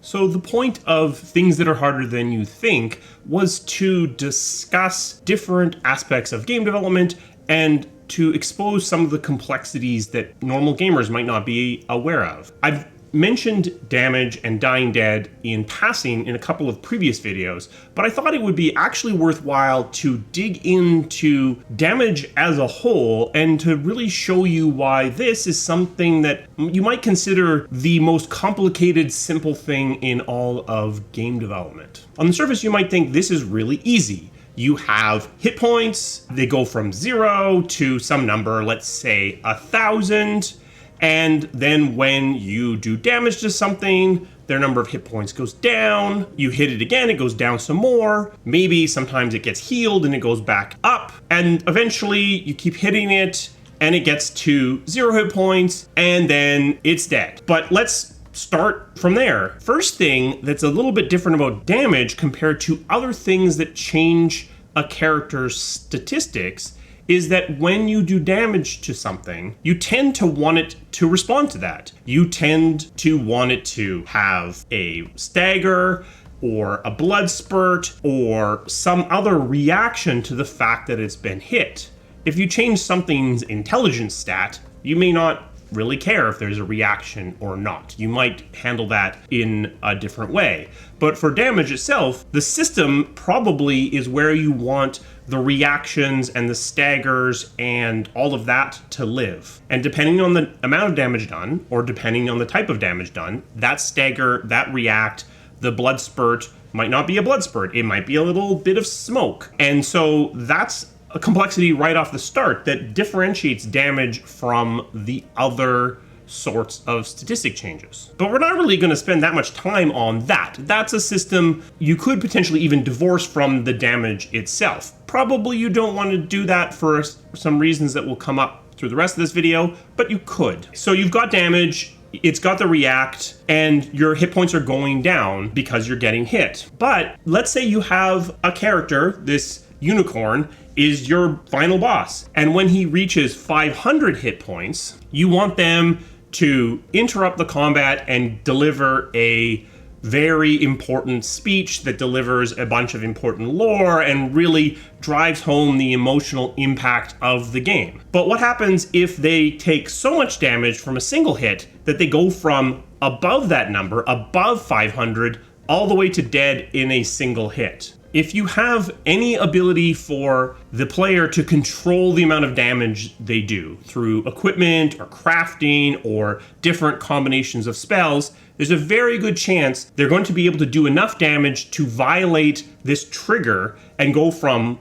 So the point of Things That Are Harder Than You Think was to discuss different aspects of game development and to expose some of the complexities that normal gamers might not be aware of. I've mentioned damage and dying dead in passing in a couple of previous videos, but I thought it would be actually worthwhile to dig into damage as a whole and to really show you why this is something that you might consider the most complicated, simple thing in all of game development. On the surface, you might think this is really easy. You have hit points, they go from 0 to some number, let's say 1,000. And then when you do damage to something, their number of hit points goes down. You hit it again, it goes down some more. Maybe sometimes it gets healed and it goes back up. And eventually you keep hitting it and it gets to 0 hit points and then it's dead. But let's start from there. First thing that's a little bit different about damage compared to other things that change a character's statistics is that when you do damage to something, you tend to want it to respond to that. You tend to want it to have a stagger or a blood spurt or some other reaction to the fact that it's been hit. If you change something's intelligence stat, you may not really care if there's a reaction or not. You might handle that in a different way. But for damage itself, the system probably is where you want the reactions and the staggers and all of that to live. And depending on the amount of damage done, or depending on the type of damage done, that stagger, that react, the blood spurt might not be a blood spurt. It might be a little bit of smoke. And so that's a complexity right off the start that differentiates damage from the other sorts of statistic changes. But we're not really going to spend that much time on that. That's a system you could potentially even divorce from the damage itself. Probably you don't want to do that for some reasons that will come up through the rest of this video, but you could. So you've got damage, it's got the react, and your hit points are going down because you're getting hit. But let's say you have a character, this unicorn, is your final boss. And when he reaches 500 hit points, you want them to interrupt the combat and deliver a very important speech that delivers a bunch of important lore and really drives home the emotional impact of the game. But what happens if they take so much damage from a single hit that they go from above that number, above 500, all the way to dead in a single hit? If you have any ability for the player to control the amount of damage they do through equipment or crafting or different combinations of spells, there's a very good chance they're going to be able to do enough damage to violate this trigger and go from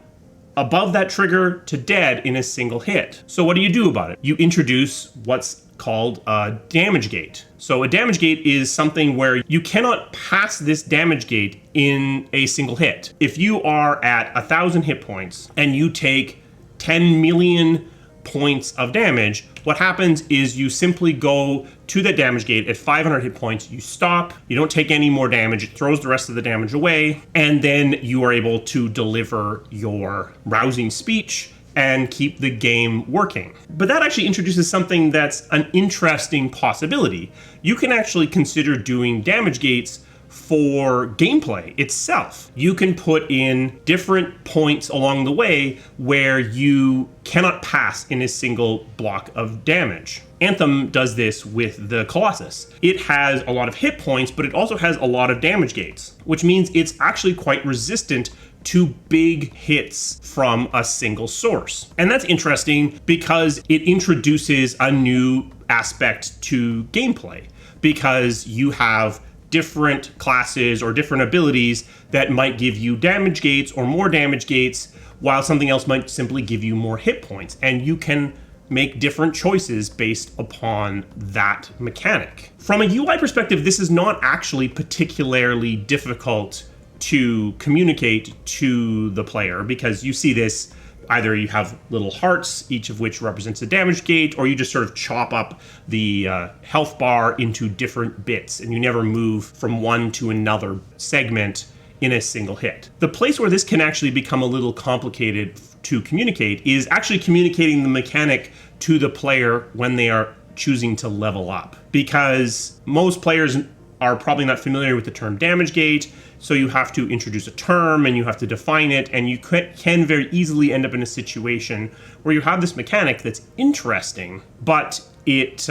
above that trigger to dead in a single hit. So what do you do about it? You introduce what's called a damage gate. So a damage gate is something where you cannot pass this damage gate in a single hit. If you are at 1,000 hit points and you take 10 million points of damage, what happens is you simply go to that damage gate at 500 hit points, you stop, you don't take any more damage, it throws the rest of the damage away, and then you are able to deliver your rousing speech and keep the game working. But that actually introduces something that's an interesting possibility. You can actually consider doing damage gates for gameplay itself. You can put in different points along the way where you cannot pass in a single block of damage. Anthem does this with the Colossus. It has a lot of hit points, but it also has a lot of damage gates, which means it's actually quite resistant to big hits from a single source. And that's interesting because it introduces a new aspect to gameplay, because you have different classes or different abilities that might give you damage gates or more damage gates, while something else might simply give you more hit points. And you can make different choices based upon that mechanic. From a UI perspective, this is not actually particularly difficult to communicate to the player, because you see this, either you have little hearts, each of which represents a damage gate, or you just sort of chop up the health bar into different bits, and you never move from one to another segment in a single hit. The place where this can actually become a little complicated to communicate is actually communicating the mechanic to the player when they are choosing to level up, because most players are probably not familiar with the term damage gate, so you have to introduce a term and you have to define it, and you can very easily end up in a situation where you have this mechanic that's interesting, but it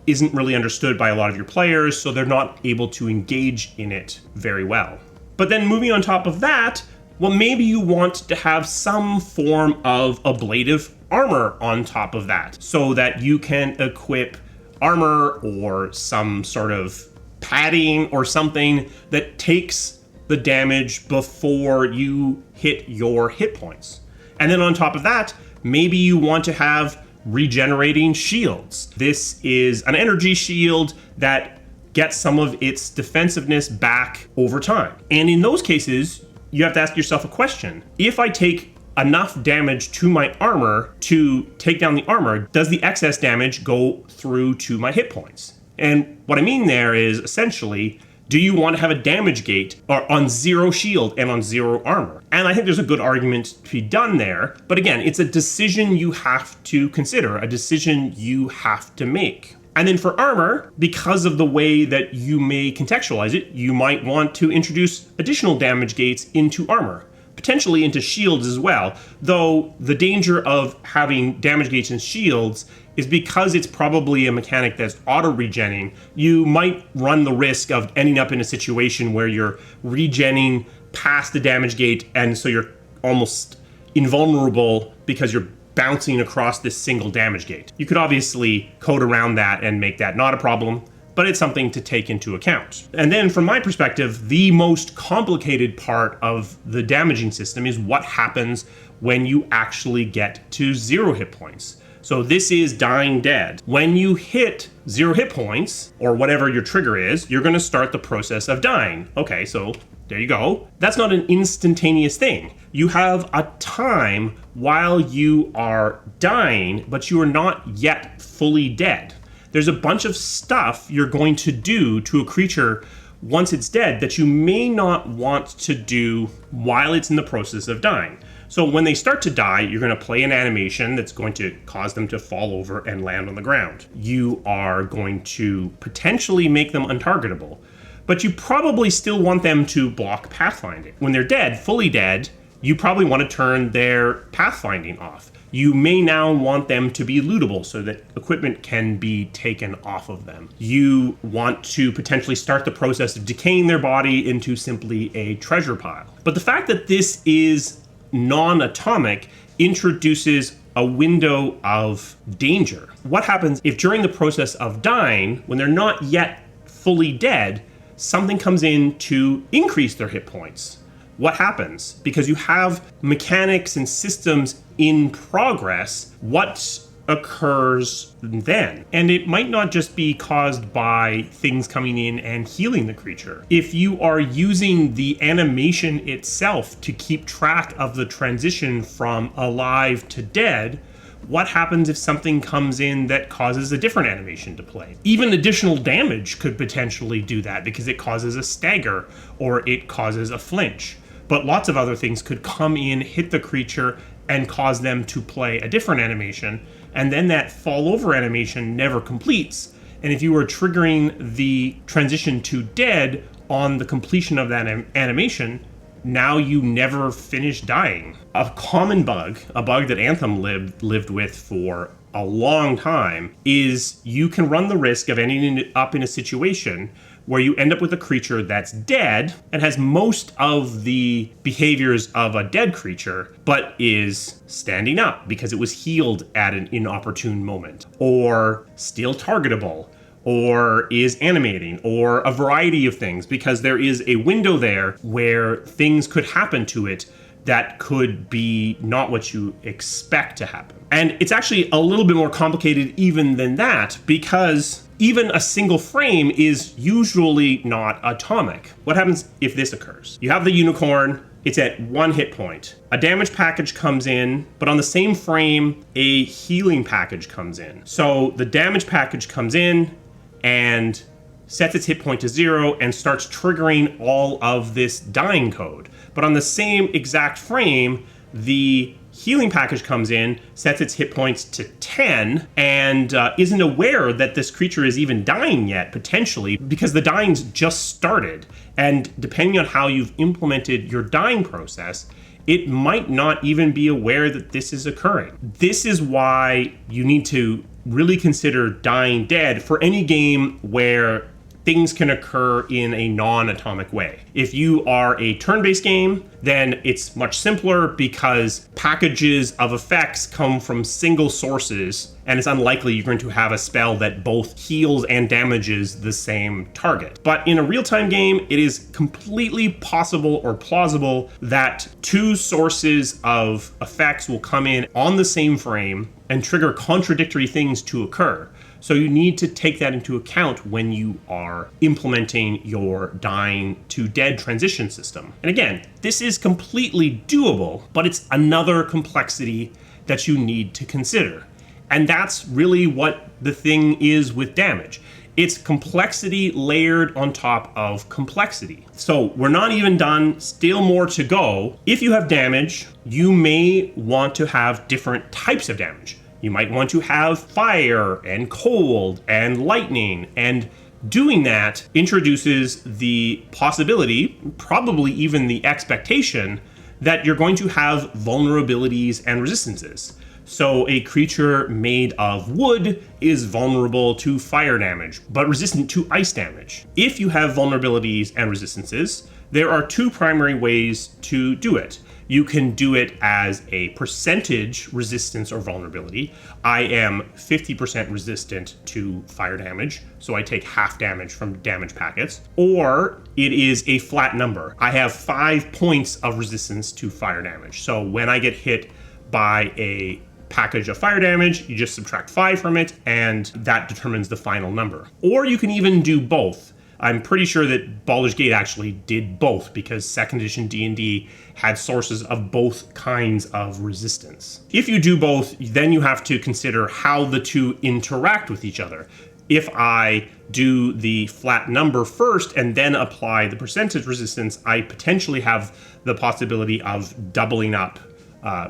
isn't really understood by a lot of your players, so they're not able to engage in it very well. But then moving on top of that, well, maybe you want to have some form of ablative armor on top of that, so that you can equip armor or some sort of padding or something that takes the damage before you hit your hit points. And then on top of that, maybe you want to have regenerating shields. This is an energy shield that gets some of its defensiveness back over time. And in those cases, you have to ask yourself a question. If I take enough damage to my armor to take down the armor, does the excess damage go through to my hit points? And what I mean there is essentially, do you want to have a damage gate or on 0 shield and on 0 armor? And I think there's a good argument to be done there. But again, it's a decision you have to consider, a decision you have to make. And then for armor, because of the way that you may contextualize it, you might want to introduce additional damage gates into armor, potentially into shields as well. Though the danger of having damage gates and shields is because it's probably a mechanic that's auto-regenning, you might run the risk of ending up in a situation where you're regenning past the damage gate, and so you're almost invulnerable because you're bouncing across this single damage gate. You could obviously code around that and make that not a problem, but it's something to take into account. And then from my perspective, the most complicated part of the damaging system is what happens when you actually get to 0 hit points. So this is dying dead. When you hit 0 hit points, or whatever your trigger is, you're going to start the process of dying. Okay, so there you go. That's not an instantaneous thing. You have a time while you are dying, but you are not yet fully dead. There's a bunch of stuff you're going to do to a creature once it's dead that you may not want to do while it's in the process of dying. So when they start to die, you're going to play an animation that's going to cause them to fall over and land on the ground. You are going to potentially make them untargetable, but you probably still want them to block pathfinding. When they're dead, fully dead, you probably want to turn their pathfinding off. You may now want them to be lootable so that equipment can be taken off of them. You want to potentially start the process of decaying their body into simply a treasure pile. But the fact that this is non-atomic introduces a window of danger. What happens if during the process of dying, when they're not yet fully dead, something comes in to increase their hit points? What happens? Because you have mechanics and systems in progress, what occurs then? And it might not just be caused by things coming in and healing the creature. If you are using the animation itself to keep track of the transition from alive to dead, what happens if something comes in that causes a different animation to play? Even additional damage could potentially do that because it causes a stagger or it causes a flinch. But lots of other things could come in, hit the creature, and cause them to play a different animation. And then that fall over animation never completes. And if you were triggering the transition to dead on the completion of that animation, now you never finish dying. A common bug, a bug that Anthem lived with for a long time, is you can run the risk of ending up in a situation where you end up with a creature that's dead and has most of the behaviors of a dead creature, but is standing up because it was healed at an inopportune moment, or still targetable, or is animating, or a variety of things, because there is a window there where things could happen to it that could be not what you expect to happen. And it's actually a little bit more complicated even than that, because even a single frame is usually not atomic. What happens if this occurs? You have the unicorn, it's at 1 hit point. A damage package comes in, but on the same frame, a healing package comes in. So the damage package comes in and sets its hit point to 0 and starts triggering all of this dying code. But on the same exact frame, the healing package comes in, sets its hit points to 10, and isn't aware that this creature is even dying yet, potentially, because the dying's just started. And depending on how you've implemented your dying process, it might not even be aware that this is occurring. This is why you need to really consider dying dead for any game where things can occur in a non-atomic way. If you are a turn-based game, then it's much simpler because packages of effects come from single sources, and it's unlikely you're going to have a spell that both heals and damages the same target. But in a real-time game, it is completely possible or plausible that two sources of effects will come in on the same frame and trigger contradictory things to occur. So you need to take that into account when you are implementing your dying to dead transition system. And again, this is completely doable, but it's another complexity that you need to consider. And that's really what the thing is with damage. It's complexity layered on top of complexity. So we're not even done, still more to go. If you have damage, you may want to have different types of damage. You might want to have fire and cold and lightning, and doing that introduces the possibility, probably even the expectation, that you're going to have vulnerabilities and resistances. So a creature made of wood is vulnerable to fire damage, but resistant to ice damage. If you have vulnerabilities and resistances, there are two primary ways to do it. You can do it as a percentage resistance or vulnerability. I am 50% resistant to fire damage, so I take half damage from damage packets. Or it is a flat number. I have 5 points of resistance to fire damage. So when I get hit by a package of fire damage, you just subtract 5 from it, and that determines the final number. Or you can even do both. I'm pretty sure that Baldur's Gate actually did both because 2nd edition D&D had sources of both kinds of resistance. If you do both, then you have to consider how the two interact with each other. If I do the flat number first and then apply the percentage resistance, I potentially have the possibility of doubling up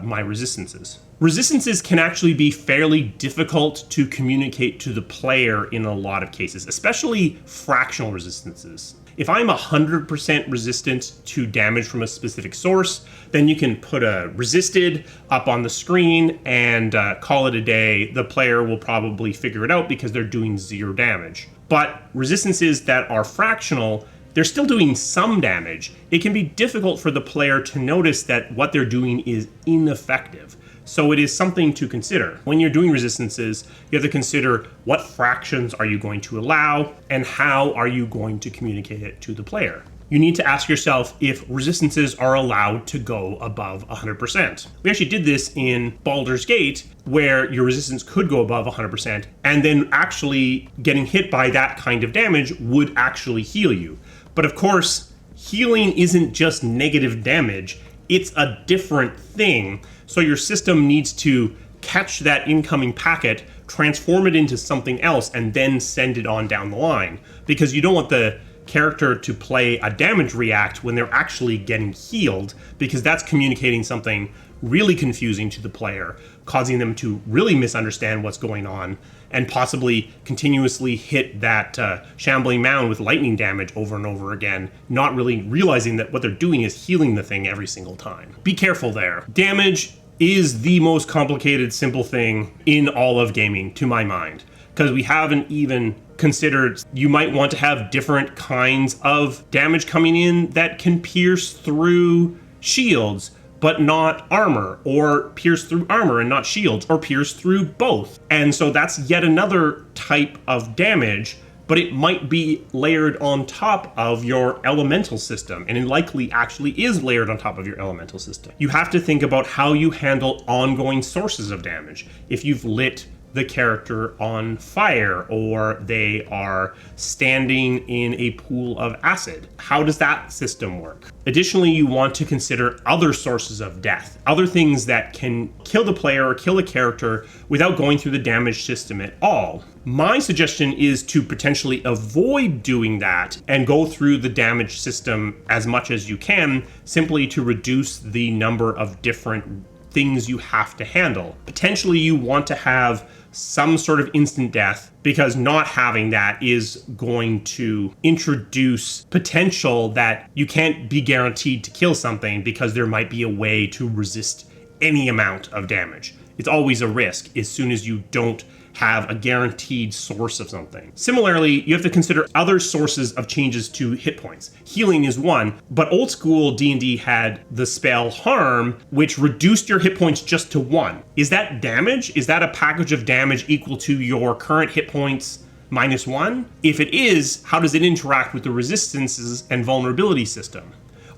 my resistances. Resistances can actually be fairly difficult to communicate to the player in a lot of cases, especially fractional resistances. If I'm 100% resistant to damage from a specific source, then you can put a resisted up on the screen and call it a day. The player will probably figure it out because they're doing 0 damage. But resistances that are fractional, they're still doing some damage. It can be difficult for the player to notice that what they're doing is ineffective. So it is something to consider. When you're doing resistances, you have to consider what fractions are you going to allow and how are you going to communicate it to the player. You need to ask yourself if resistances are allowed to go above 100%. We actually did this in Baldur's Gate, where your resistance could go above 100%, and then actually getting hit by that kind of damage would actually heal you. But of course, healing isn't just negative damage, it's a different thing. So your system needs to catch that incoming packet, transform it into something else, and then send it on down the line. Because you don't want the character to play a damage react when they're actually getting healed, because that's communicating something really confusing to the player, causing them to really misunderstand what's going on, and possibly continuously hit that shambling mound with lightning damage over and over again, not really realizing that what they're doing is healing the thing every single time. Be careful there. Damage is the most complicated, simple thing in all of gaming, to my mind, because we haven't even considered you might want to have different kinds of damage coming in that can pierce through shields, but not armor, or pierce through armor and not shields, or pierce through both. And so that's yet another type of damage, but it might be layered on top of your elemental system, and it likely actually is layered on top of your elemental system. You have to think about how you handle ongoing sources of damage. If you've lit the character on fire, or they are standing in a pool of acid, how does that system work? Additionally, you want to consider other sources of death, other things that can kill the player or kill a character without going through the damage system at all. My suggestion is to potentially avoid doing that and go through the damage system as much as you can, simply to reduce the number of different things you have to handle. Potentially you want to have some sort of instant death, because not having that is going to introduce potential that you can't be guaranteed to kill something because there might be a way to resist any amount of damage. It's always a risk as soon as you don't have a guaranteed source of something. Similarly, you have to consider other sources of changes to hit points. Healing is one, but old school D&D had the spell Harm, which reduced your hit points just to 1. Is that damage? Is that a package of damage equal to your current hit points -1? If it is, how does it interact with the resistances and vulnerability system?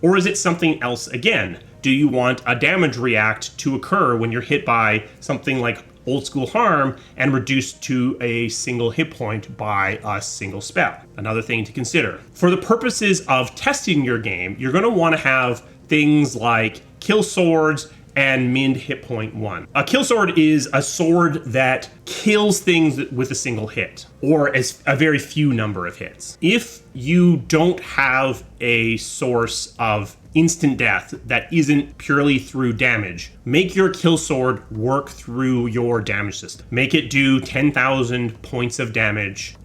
Or is it something else again? Do you want a damage react to occur when you're hit by something like old school Harm and reduced to a single hit point by a single spell? Another thing to consider. For the purposes of testing your game, you're going to want to have things like kill swords and min hit point 1. A kill sword is a sword that kills things with a single hit, or as a very few number of hits. If you don't have a source of instant death that isn't purely through damage, make your kill sword work through your damage system. Make it do 10,000 points of damage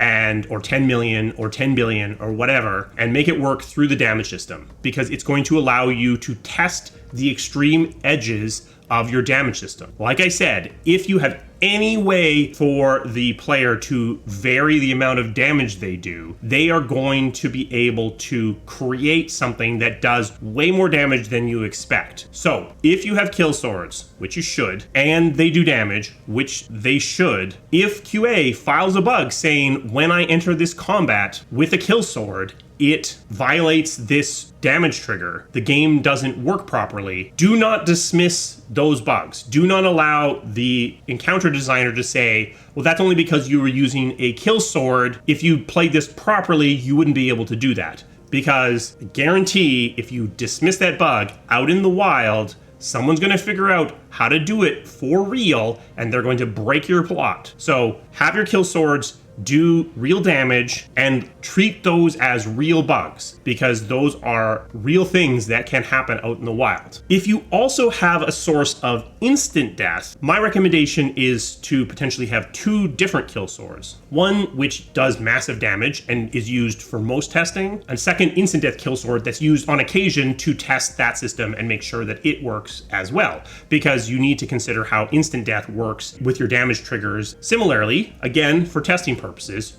or 10 million or 10 billion or whatever, and make it work through the damage system, because it's going to allow you to test the extreme edges of your damage system. Like I said, if you have any way for the player to vary the amount of damage they do, they are going to be able to create something that does way more damage than you expect. So if you have kill swords, which you should, and they do damage, which they should, if QA files a bug saying, when I enter this combat with a kill sword, it violates this damage trigger, the game doesn't work properly, do not dismiss those bugs. Do not allow the encounter designer to say, well, that's only because you were using a kill sword. If you played this properly, you wouldn't be able to do that. Because I guarantee if you dismiss that bug out in the wild, someone's going to figure out how to do it for real, and they're going to break your plot. So have your kill swords do real damage and treat those as real bugs, because those are real things that can happen out in the wild. If you also have a source of instant death, my recommendation is to potentially have 2 different kill swords. One which does massive damage and is used for most testing, and second instant death kill sword that's used on occasion to test that system and make sure that it works as well, because you need to consider how instant death works with your damage triggers. Similarly, again, for testing purposes,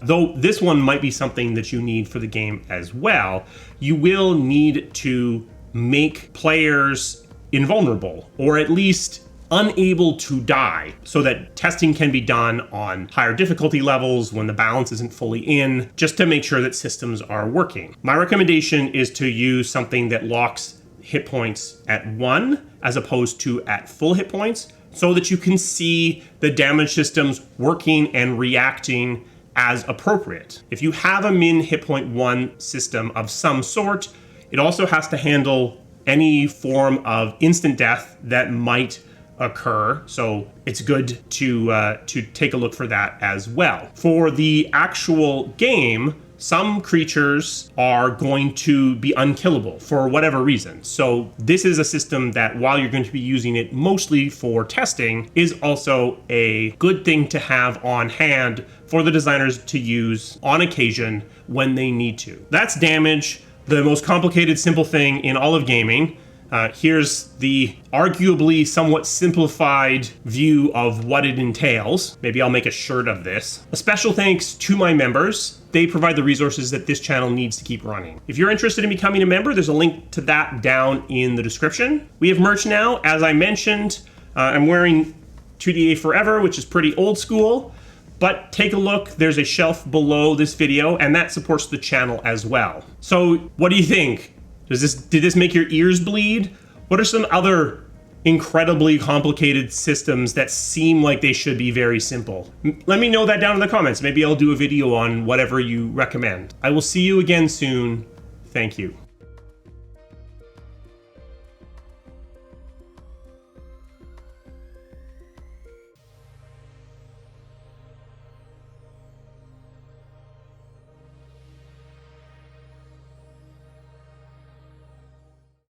though this one might be something that you need for the game as well, you will need to make players invulnerable, or at least unable to die, so that testing can be done on higher difficulty levels when the balance isn't fully in, just to make sure that systems are working. My recommendation is to use something that locks hit points at 1 as opposed to at full hit points, so that you can see the damage systems working and reacting as appropriate. If you have a min hit point 1 system of some sort, it also has to handle any form of instant death that might occur, so it's good to take a look for that as well. For the actual game, some creatures are going to be unkillable for whatever reason. So this is a system that, while you're going to be using it mostly for testing, is also a good thing to have on hand for the designers to use on occasion when they need to. That's damage, the most complicated, simple thing in all of gaming. Here's the arguably somewhat simplified view of what it entails. Maybe I'll make a shirt of this. A special thanks to my members. They provide the resources that this channel needs to keep running. If you're interested in becoming a member, there's a link to that down in the description. We have merch now. As I mentioned, I'm wearing 2DA Forever, which is pretty old school. But take a look, there's a shelf below this video, and that supports the channel as well. So what do you think? Did this make your ears bleed? What are some other incredibly complicated systems that seem like they should be very simple? Let me know that down in the comments. Maybe I'll do a video on whatever you recommend. I will see you again soon. Thank you.